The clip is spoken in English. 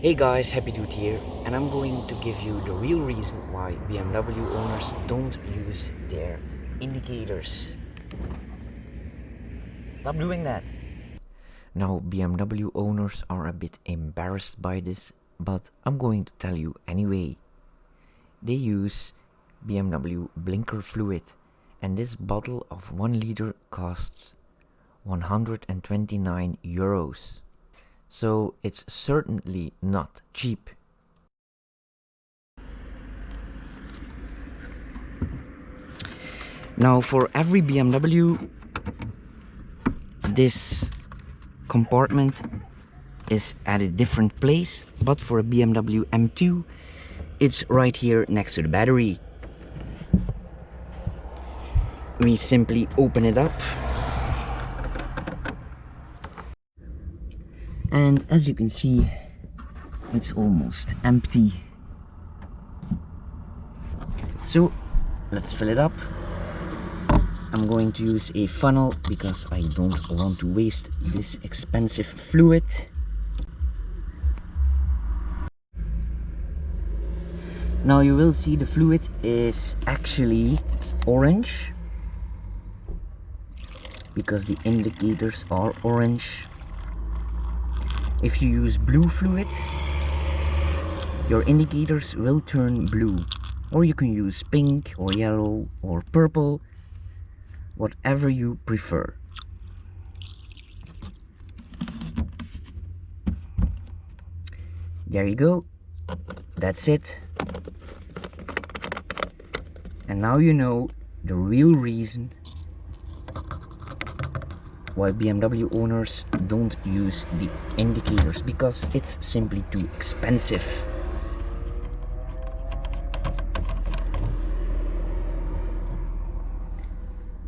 Hey guys, Happy Dude here, and I'm going to give you the real reason why BMW owners don't use their indicators. Stop doing that. Now, BMW owners are a bit embarrassed by this, but I'm going to tell you anyway. They use BMW blinker fluid, and this bottle of 1 liter costs 129 euros. So it's certainly not cheap. Now for every BMW, this compartment is at a different place, but for a BMW M2, it's right here next to the battery. We simply open it up. And as you can see, it's almost empty. So let's fill it up. I'm going to use a funnel because I don't want to waste this expensive fluid. Now you will see the fluid is actually orange because the indicators are orange. If you use blue fluid, your indicators will turn blue, or you can use pink or yellow or purple, whatever you prefer. There you go, that's it. And now you know the real reason why BMW owners don't use the indicators, because it's simply too expensive.